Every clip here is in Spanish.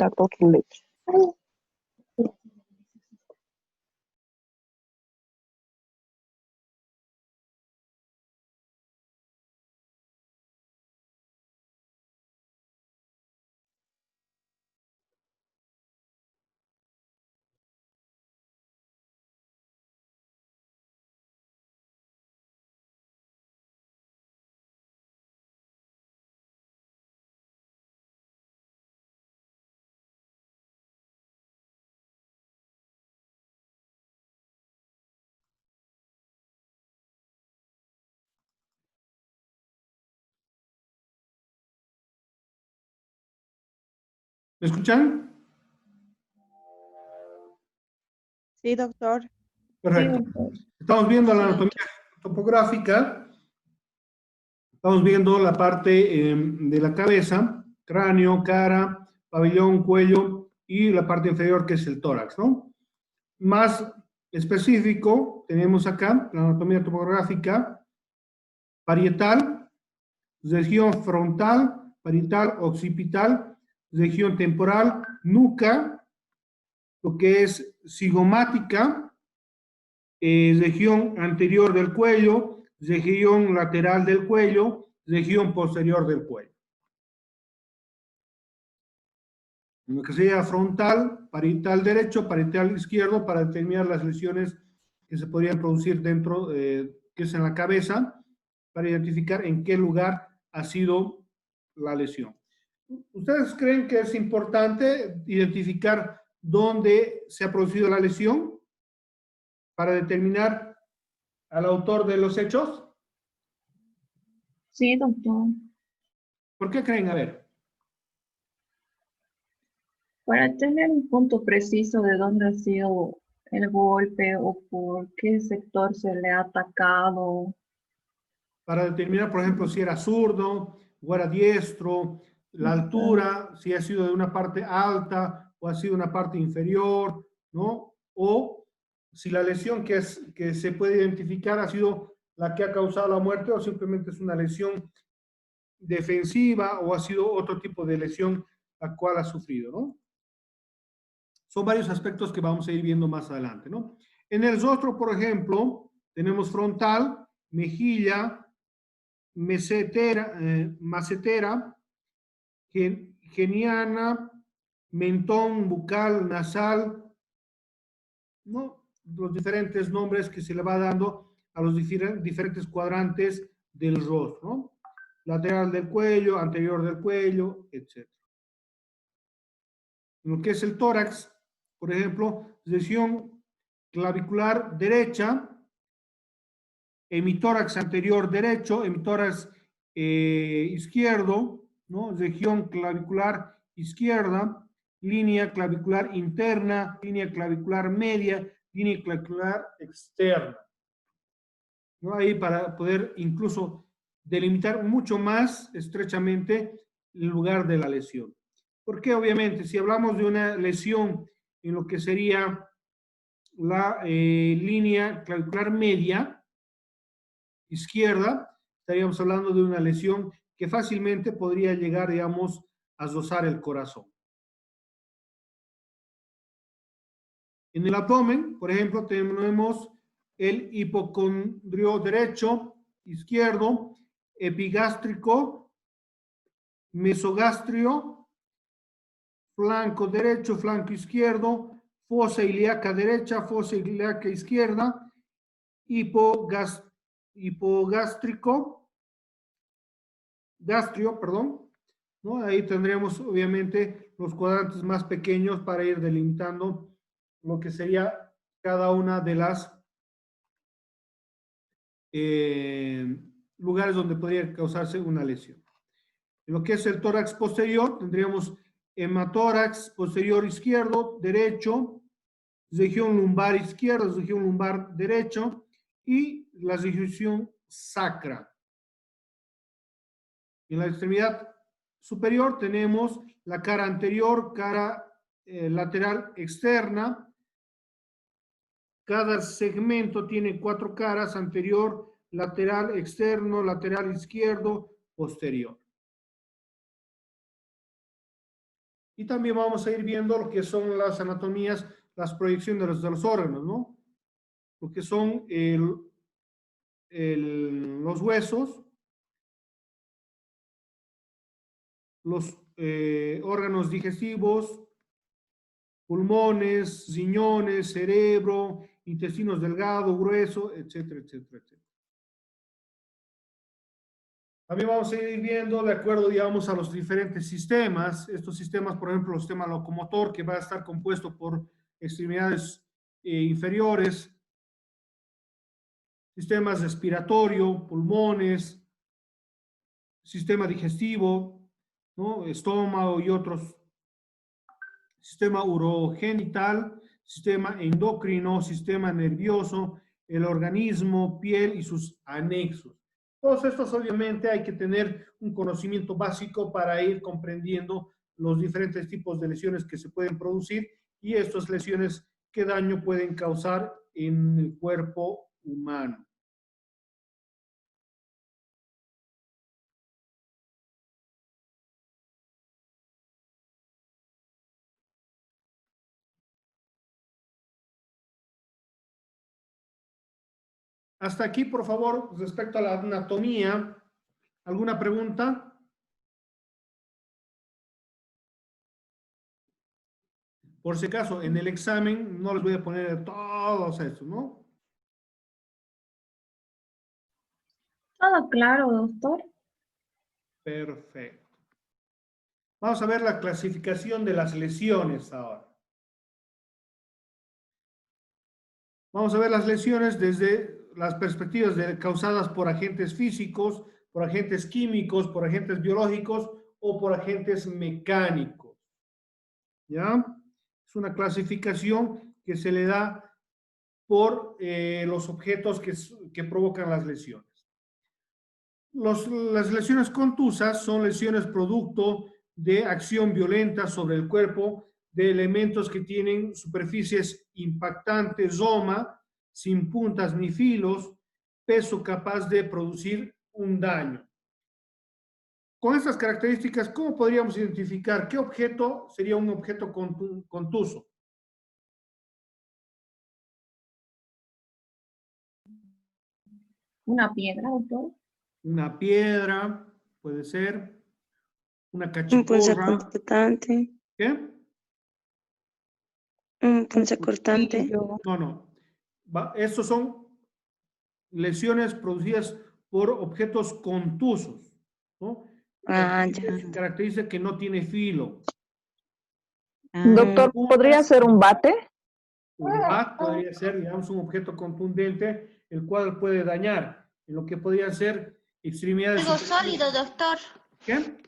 está todo leche. ¿Me escuchan? Sí, doctor. Perfecto. Sí, Estamos viendo la Sí. anatomía topográfica. Estamos viendo la parte de la cabeza, cráneo, cara, pabellón, cuello y la parte inferior que es el tórax, ¿no? Más específico, tenemos acá la anatomía topográfica parietal, región frontal, parietal, occipital, región temporal, nuca, lo que es cigomática, región anterior del cuello, región lateral del cuello, región posterior del cuello. Lo que sería frontal, parietal derecho, parietal izquierdo, para determinar las lesiones que se podrían producir dentro, que es en la cabeza, para identificar en qué lugar ha sido la lesión. ¿Ustedes creen que es importante identificar dónde se ha producido la lesión para determinar al autor de los hechos? sí, doctor. ¿Por qué creen? A ver. Para tener un punto preciso de dónde ha sido el golpe o por qué sector se le ha atacado. Para determinar, por ejemplo, si era zurdo o era diestro, la altura, si ha sido de una parte alta o ha sido una parte inferior, ¿no? O si la lesión que se puede identificar ha sido la que ha causado la muerte o simplemente es una lesión defensiva o ha sido otro tipo de lesión la cual ha sufrido, ¿no? Son varios aspectos que vamos a ir viendo más adelante, ¿no? En el rostro, por ejemplo, tenemos frontal, mejilla, macetera, geniana, mentón, bucal, nasal, ¿no? Los diferentes nombres que se le va dando a los diferentes cuadrantes del rostro, ¿no? Lateral del cuello, anterior del cuello, etc. Lo que es el tórax, por ejemplo, lesión clavicular derecha, hemitórax anterior derecho, hemitórax izquierdo, ¿no? Región clavicular izquierda, línea clavicular interna, línea clavicular media, línea clavicular externa, ¿no? Ahí para poder incluso delimitar mucho más estrechamente el lugar de la lesión. Porque obviamente si hablamos de una lesión en lo que sería la línea clavicular media, izquierda, estaríamos hablando de una lesión que fácilmente podría llegar, digamos, a rozar el corazón. En el abdomen, por ejemplo, tenemos el hipocondrio derecho, izquierdo, epigástrico, mesogastrio, flanco derecho, flanco izquierdo, fosa ilíaca derecha, fosa ilíaca izquierda, hipogástrico, gastrio, perdón, ¿no? Ahí tendríamos obviamente los cuadrantes más pequeños para ir delimitando lo que sería cada una de las lugares donde podría causarse una lesión. En lo que es el tórax posterior, tendríamos hematórax posterior izquierdo, derecho, región lumbar izquierda, región lumbar derecho y la región sacra. En la extremidad superior tenemos la cara anterior, cara lateral externa. Cada segmento tiene 4 caras: anterior, lateral externo, lateral izquierdo, posterior. Y también vamos a ir viendo lo que son las anatomías, las proyecciones de los órganos, ¿no? Lo que son los huesos, los órganos digestivos, pulmones, riñones, cerebro, intestinos delgado, grueso, etcétera, etcétera, etcétera. También vamos a ir viendo de acuerdo, digamos, a los diferentes sistemas. Estos sistemas, por ejemplo, el sistema locomotor, que va a estar compuesto por extremidades inferiores, sistemas respiratorio, pulmones, sistema digestivo, ¿no? Estómago y otros, sistema urogenital, sistema endocrino, sistema nervioso, el organismo, piel y sus anexos. Todos estos obviamente hay que tener un conocimiento básico para ir comprendiendo los diferentes tipos de lesiones que se pueden producir y estas lesiones qué daño pueden causar en el cuerpo humano. Hasta aquí, por favor, respecto a la anatomía, ¿alguna pregunta? Por si acaso, en el examen no les voy a poner todos estos, ¿no? Todo claro, doctor. Perfecto. Vamos a ver la clasificación de las lesiones ahora. Vamos a ver las lesiones desde las perspectivas causadas por agentes físicos, por agentes químicos, por agentes biológicos o por agentes mecánicos. ¿Ya? Es una clasificación que se le da por los objetos que provocan las lesiones. Las lesiones contusas son lesiones producto de acción violenta sobre el cuerpo de elementos que tienen superficies impactantes, roma, sin puntas ni filos, peso capaz de producir un daño. Con estas características, ¿cómo podríamos identificar qué objeto sería un objeto contuso? Una piedra, doctor. Una piedra, puede ser, una Un cachiporra. punzocortante. ¿Qué? Un punzocortante. Cuchillo. No. Estos son lesiones producidas por objetos contusos, ¿no? Ah, Aquí ya. se caracteriza que no tiene filo. Doctor, ¿podría ser un bate? Un bat podría ser, digamos, un objeto contundente, el cual puede dañar, en lo que podrían ser extremidades. Algo sólido, doctor. ¿Qué?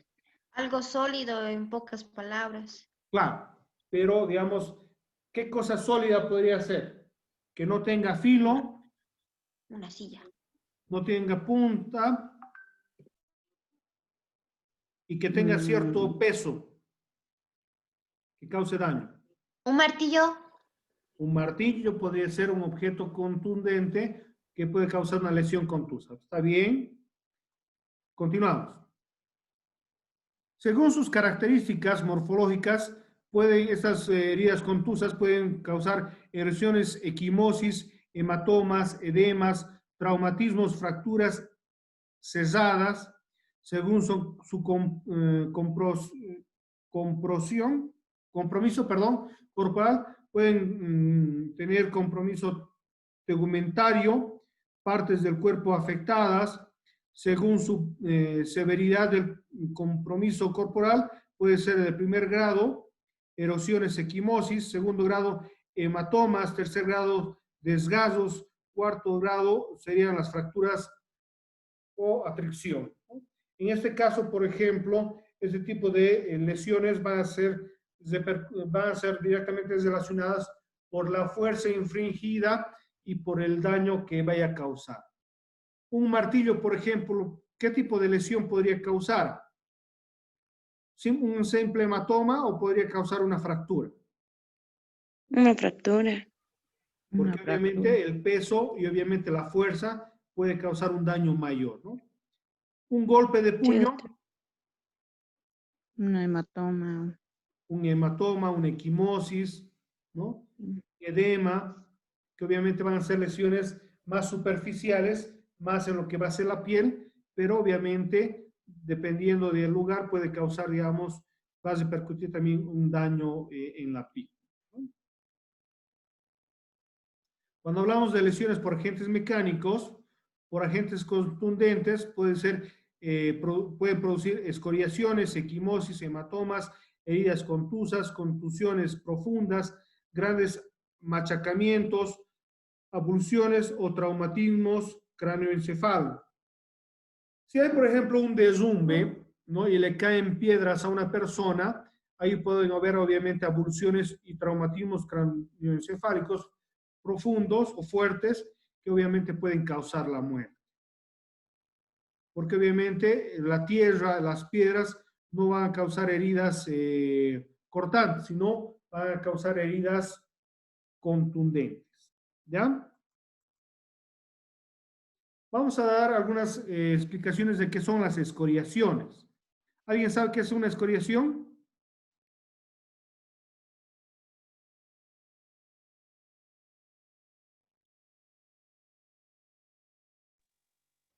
Algo sólido, en pocas palabras. Claro, pero digamos, ¿qué cosa sólida podría ser? Que no tenga filo, Una silla. no tenga punta y que tenga cierto peso que cause daño. Un martillo. Un martillo podría ser un objeto contundente que puede causar una lesión contusa. ¿Está bien? Continuamos. Según sus características morfológicas, estas heridas contusas pueden causar erosiones, equimosis, hematomas, edemas, traumatismos, fracturas cesadas, según su compromiso corporal, pueden tener compromiso tegumentario, partes del cuerpo afectadas, según su severidad del compromiso corporal, puede ser de primer grado, erosiones, equimosis, segundo grado, hematomas, tercer grado, desgazos, cuarto grado serían las fracturas o atracción. En este caso, por ejemplo, este tipo de lesiones van a ser directamente relacionadas por la fuerza infringida y por el daño que vaya a causar. Un martillo, por ejemplo, ¿qué tipo de lesión podría causar? ¿Un simple hematoma o podría causar una fractura? Una fractura. Porque obviamente el peso y obviamente la fuerza puede causar un daño mayor, ¿no? Un golpe de puño. Un hematoma. un hematoma, una equimosis, ¿no? Edema, que obviamente van a ser lesiones más superficiales, más en lo que va a ser la piel, pero obviamente, dependiendo del lugar, puede causar, digamos, va a repercutir también un daño en la piel, ¿no? Cuando hablamos de lesiones por agentes mecánicos, por agentes contundentes, pueden producir escoriaciones, equimosis, hematomas, heridas contusas, contusiones profundas, grandes machacamientos, abulsiones o traumatismos cráneoencefálicos. Si hay, por ejemplo, un derrumbe, ¿no? Y le caen piedras a una persona, ahí pueden haber obviamente abulsiones y traumatismos cráneoencefálicos profundos o fuertes que obviamente pueden causar la muerte. Porque obviamente la tierra, las piedras no van a causar heridas cortantes, sino van a causar heridas contundentes. ¿Ya? Vamos a dar algunas explicaciones de qué son las escoriaciones. ¿Alguien sabe qué es una escoriación?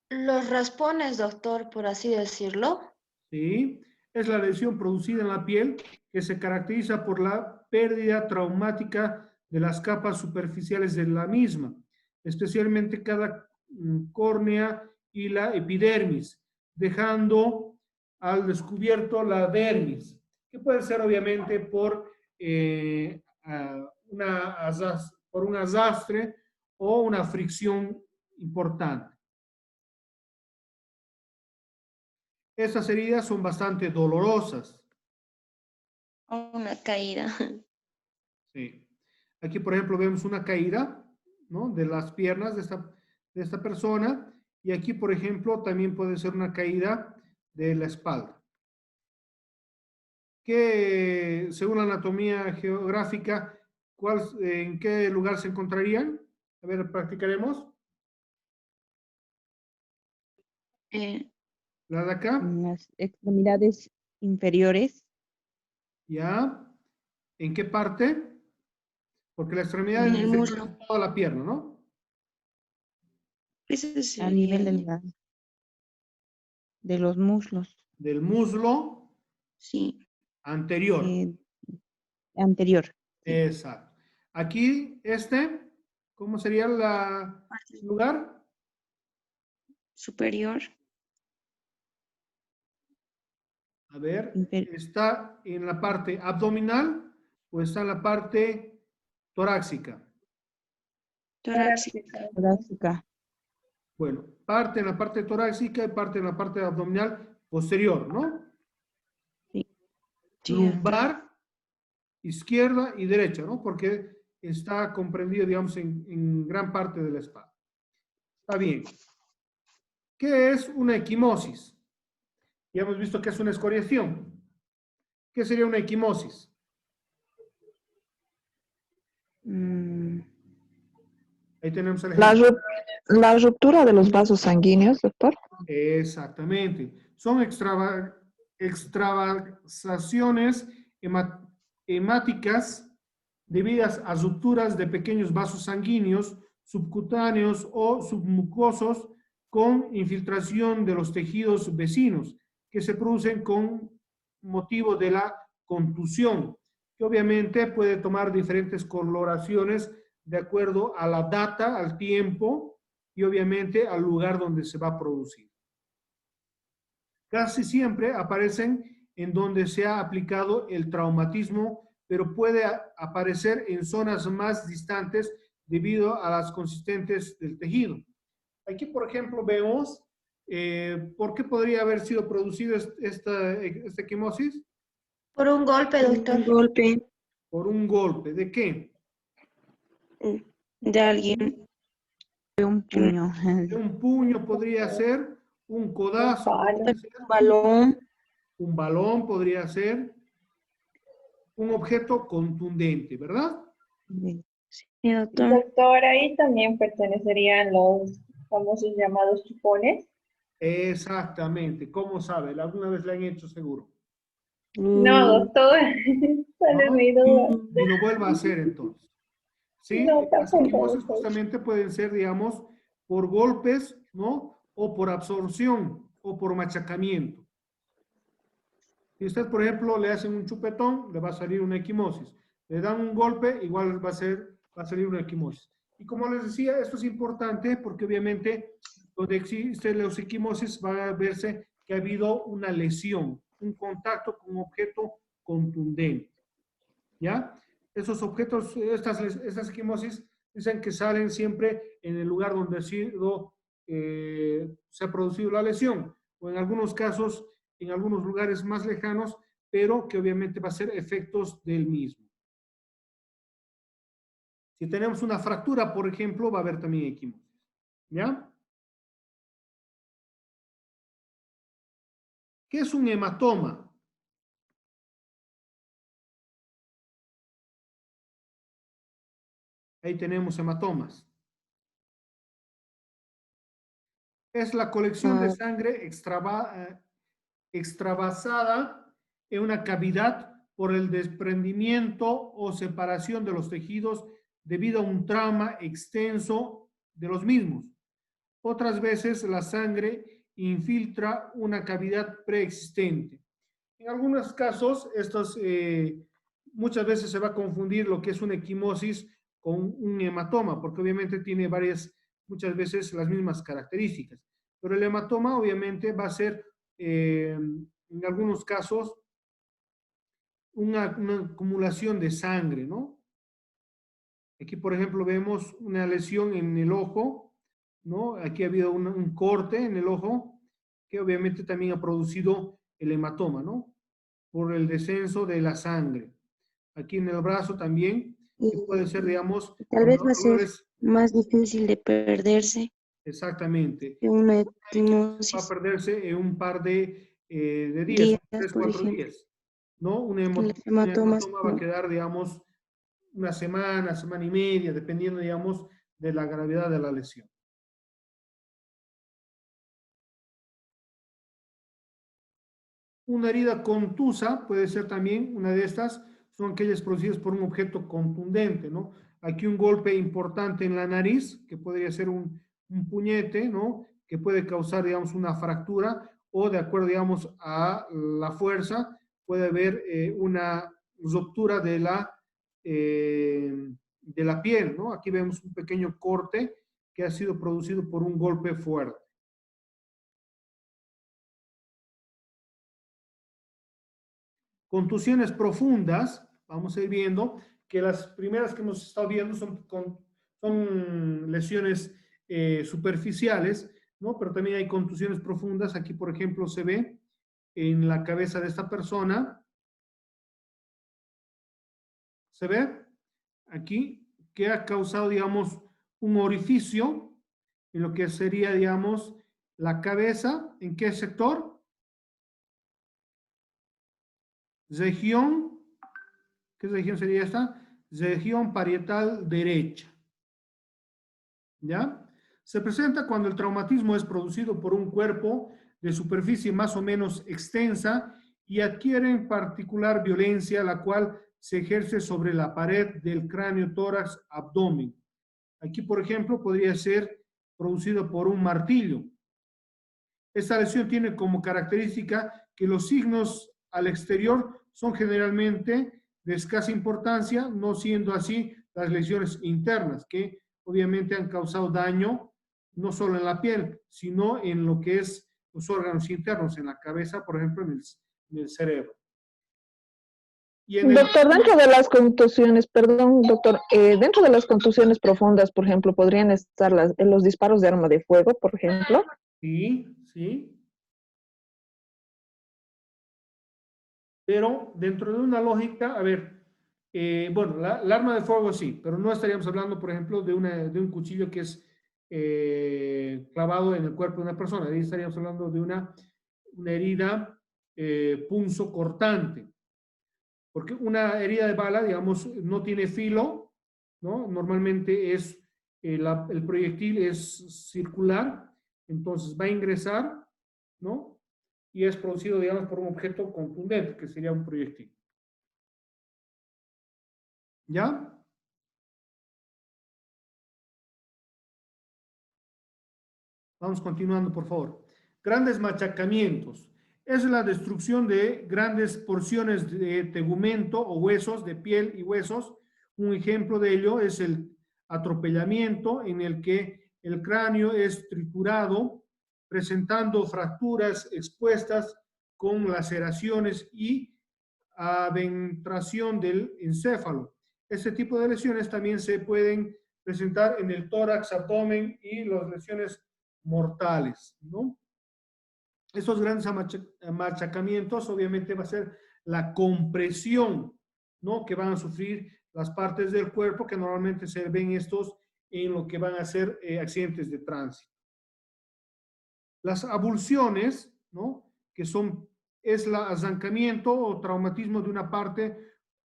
Los raspones, doctor, por así decirlo. Sí, es la lesión producida en la piel que se caracteriza por la pérdida traumática de las capas superficiales de la misma, especialmente cada córnea y la epidermis, dejando al descubierto la dermis, que puede ser obviamente por un arrastre o una fricción importante. Estas heridas son bastante dolorosas. Una caída. Sí. Aquí, por ejemplo, vemos una caída, ¿no? De las piernas de esta persona. Y aquí, por ejemplo, también puede ser una caída de la espalda. Que, según la anatomía geográfica, ¿en qué lugar se encontrarían? A ver, practicaremos. Eh, La de acá, En las extremidades inferiores, ¿ya? ¿En qué parte? Porque la extremidad en es el diferente muslo. a toda la pierna, ¿no? Ese a nivel sería. de los muslos Del muslo Sí. anterior. anterior. Sí. Exacto. Aquí, ¿cómo sería el lugar? Superior. A ver, Infer- ¿está en la parte abdominal o está en la parte torácica? Torácica. torácica. Bueno, parte en la parte torácica y parte en la parte abdominal posterior, ¿no? Sí. Sí, doctor. Lumbar, izquierda y derecha, ¿no? Porque está comprendido, digamos, en gran parte de la espalda. Está bien. ¿Qué es una equimosis? Ya hemos visto que es una escoriación. ¿Qué sería una equimosis? Mm, Ahí tenemos el La, ejemplo. la ruptura de los vasos sanguíneos, doctor. Exactamente. Son extravasaciones hemáticas debidas a rupturas de pequeños vasos sanguíneos, subcutáneos o submucosos con infiltración de los tejidos vecinos que se producen con motivo de la contusión, que obviamente puede tomar diferentes coloraciones de acuerdo a la data, al tiempo y obviamente al lugar donde se va a producir. Casi siempre aparecen en donde se ha aplicado el traumatismo, pero puede aparecer en zonas más distantes debido a las consistentes del tejido. Aquí, por ejemplo, vemos por qué podría haber sido producida esta equimosis. Por un golpe, doctor. Un golpe Por un golpe. ¿De qué? de alguien. de un puño. De un puño podría ser, un codazo podría ser, Un balón. un balón podría ser, un objeto contundente, ¿verdad? Sí, doctor. Doctor, ahí también pertenecerían los famosos llamados chupones. Exactamente. ¿Cómo sabe? ¿Alguna vez le han hecho seguro? No, doctor, ¿cuál es ¿no? mi duda? Y lo vuelva a hacer entonces. ¿Sí? No, Las tampoco, equimosis doctor. justamente pueden ser, digamos, por golpes, ¿no? O por absorción o por machacamiento. Si usted, por ejemplo, le hacen un chupetón, le va a salir una equimosis. Le dan un golpe, igual va a salir una equimosis. Y como les decía, esto es importante porque obviamente donde existe la equimosis va a verse que ha habido una lesión, un contacto con un objeto contundente. ¿Ya? Esos objetos, estas equimosis dicen que salen siempre en el lugar donde se ha producido la lesión, o en algunos casos, en algunos lugares más lejanos, pero que obviamente va a ser efectos del mismo. Si tenemos una fractura, por ejemplo, va a haber también equimosis. ¿Ya? ¿Qué es un hematoma? Ahí tenemos hematomas. Es la colección de sangre extravasada en una cavidad por el desprendimiento o separación de los tejidos debido a un trauma extenso de los mismos. Otras veces la sangre infiltra una cavidad preexistente. En algunos casos, muchas veces se va a confundir lo que es una equimosis con un hematoma, porque obviamente tiene muchas veces las mismas características. Pero el hematoma obviamente va a ser, en algunos casos, una acumulación de sangre, ¿no? Aquí, por ejemplo, vemos una lesión en el ojo, ¿no? Aquí ha habido un corte en el ojo, que obviamente también ha producido el hematoma, ¿no? Por el descenso de la sangre. Aquí en el brazo también, que puede ser, digamos, Tal vez va a ser más difícil de perderse exactamente. que una Va a equimosis. perderse en un par de días, Días, 3, por 4 ejemplo. días, ¿no? Un El hematoma, hematoma va a quedar, digamos, una semana y media, dependiendo, digamos, de la gravedad de la lesión. Una herida contusa puede ser también una de estas, son aquellas producidas por un objeto contundente, ¿no? Aquí un golpe importante en la nariz, que podría ser un puñete, ¿no? Que puede causar, digamos, una fractura, o de acuerdo, digamos, a la fuerza, puede haber una ruptura de la piel, ¿no? Aquí vemos un pequeño corte que ha sido producido por un golpe fuerte. Contusiones profundas, vamos a ir viendo que las primeras que hemos estado viendo son lesiones superficiales, ¿no? Pero también hay contusiones profundas. Aquí, por ejemplo, se ve en la cabeza de esta persona, se ve aquí que ha causado, digamos, un orificio en lo que sería, digamos, la cabeza. ¿En qué sector? Región, ¿qué región sería esta? Región parietal derecha. ¿Ya? Se presenta cuando el traumatismo es producido por un cuerpo de superficie más o menos extensa y adquiere en particular violencia, la cual se ejerce sobre la pared del cráneo, tórax, abdomen. Aquí, por ejemplo, podría ser producido por un martillo. Esta lesión tiene como característica que los signos al exterior son generalmente de escasa importancia, no siendo así las lesiones internas, que obviamente han causado daño no solo en la piel, sino en lo que es los órganos internos, en la cabeza, por ejemplo, en el cerebro. Y Doctor, dentro de las contusiones, perdón, doctor, dentro de las contusiones profundas, por ejemplo, podrían estar los disparos de arma de fuego, por ejemplo. Sí, sí. Pero dentro de una lógica, a ver, bueno, la arma de fuego sí, pero no estaríamos hablando, por ejemplo, de un cuchillo que es clavado en el cuerpo de una persona. Ahí estaríamos hablando de una herida punzo cortante. Porque una herida de bala, digamos, no tiene filo, ¿no? Normalmente el proyectil es circular, entonces va a ingresar, ¿no? y es producido, digamos, por un objeto contundente, que sería un proyectil. ¿Ya? Vamos continuando, por favor. Grandes machacamientos. Es la destrucción de grandes porciones de tegumento o huesos, de piel y huesos. Un ejemplo de ello es el atropellamiento, en el que el cráneo es triturado, presentando fracturas expuestas con laceraciones y adentración del encéfalo. Este tipo de lesiones también se pueden presentar en el tórax, abdomen y las lesiones mortales, ¿no? Estos grandes machacamientos obviamente va a ser la compresión, ¿no? Que van a sufrir las partes del cuerpo, que normalmente se ven estos en lo que van a ser accidentes de tránsito. Las abulsiones, ¿no? Que es el arrancamiento o traumatismo de una parte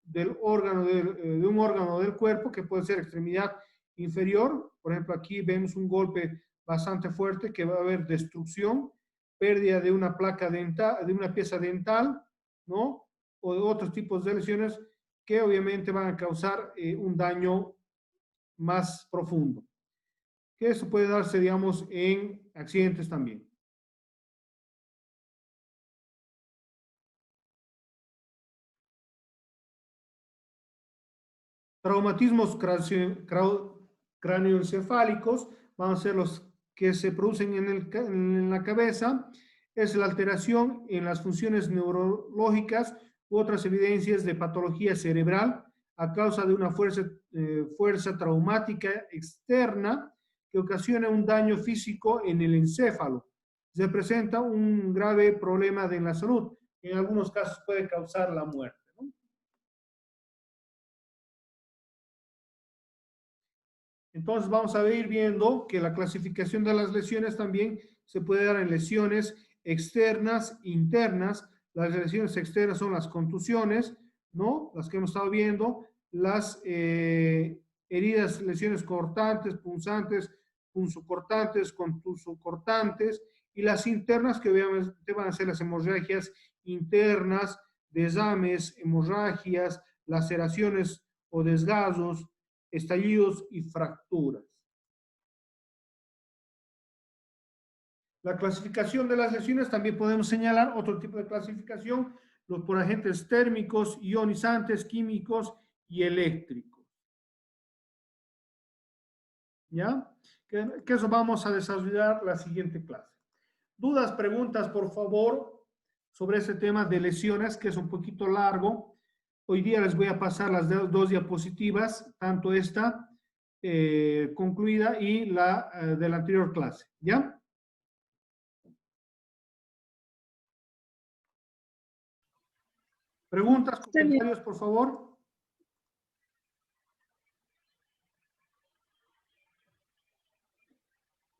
del órgano, de un órgano del cuerpo, que puede ser extremidad inferior. Por ejemplo, aquí vemos un golpe bastante fuerte, que va a haber destrucción, pérdida de una placa dental, de una pieza dental, ¿no? O de otros tipos de lesiones que obviamente van a causar un daño más profundo. Que eso puede darse, digamos, en accidentes también. Traumatismos cráneoencefálicos van a ser los que se producen en la cabeza. Es la alteración en las funciones neurológicas u otras evidencias de patología cerebral a causa de una fuerza traumática externa que ocasiona un daño físico en el encéfalo. Se presenta un grave problema de la salud. En algunos casos puede causar la muerte. Entonces vamos a ir viendo que la clasificación de las lesiones también se puede dar en lesiones externas, internas. Las lesiones externas son las contusiones, ¿no? Las que hemos estado viendo, las heridas, lesiones cortantes, punzantes, punzocortantes, contusocortantes, y las internas que obviamente van a ser las hemorragias internas, desames, hemorragias, laceraciones o desgarros, estallidos y fracturas. La clasificación de las lesiones también podemos señalar otro tipo de clasificación, los por agentes térmicos, ionizantes, químicos y eléctricos. ¿Ya? Que eso vamos a desarrollar la siguiente clase. Dudas, preguntas, por favor, sobre ese tema de lesiones, que es un poquito largo. Hoy día les voy a pasar las dos diapositivas, tanto esta concluida y la de la anterior clase. ¿Ya? Preguntas, comentarios, por favor.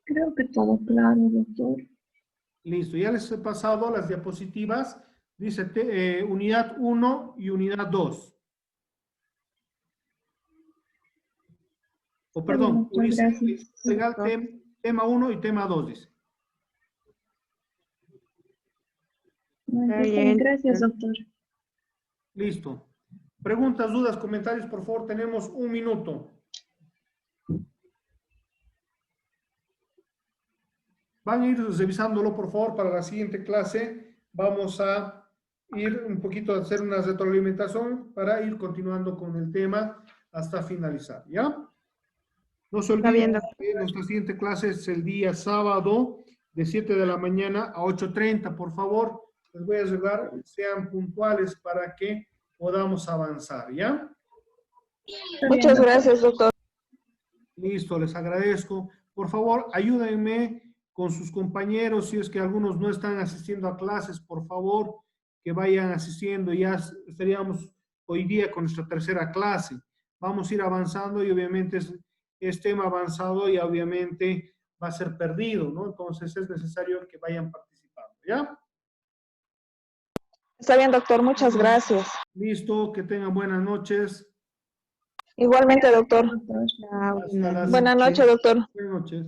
Creo que todo claro, doctor. Listo, ya les he pasado las diapositivas. Dice unidad 1 y unidad 2. O perdón, Muchas gracias. legal, tema 1 y tema 2, dice. Está bien, gracias, doctor. Listo. Preguntas, dudas, comentarios, por favor, tenemos un minuto. Van a ir revisándolo, por favor, para la siguiente clase. Vamos a ir un poquito a hacer una retroalimentación para ir continuando con el tema hasta finalizar, ¿ya? No se olviden que nuestra siguiente clase es el día sábado de 7 de la mañana a 8:30, por favor. Les voy a ayudar, sean puntuales para que podamos avanzar, ¿ya? Muchas gracias, doctor. Listo, les agradezco. Por favor, ayúdenme con sus compañeros, si es que algunos no están asistiendo a clases, por favor, que vayan asistiendo. Ya estaríamos hoy día con nuestra tercera clase. Vamos a ir avanzando y obviamente es tema avanzado y obviamente va a ser perdido, ¿no? Entonces es necesario que vayan participando, ¿ya? Está bien, doctor. Muchas gracias. Listo, que tengan buenas noches. Igualmente, doctor. Buenas noches, doctor. Buenas noches.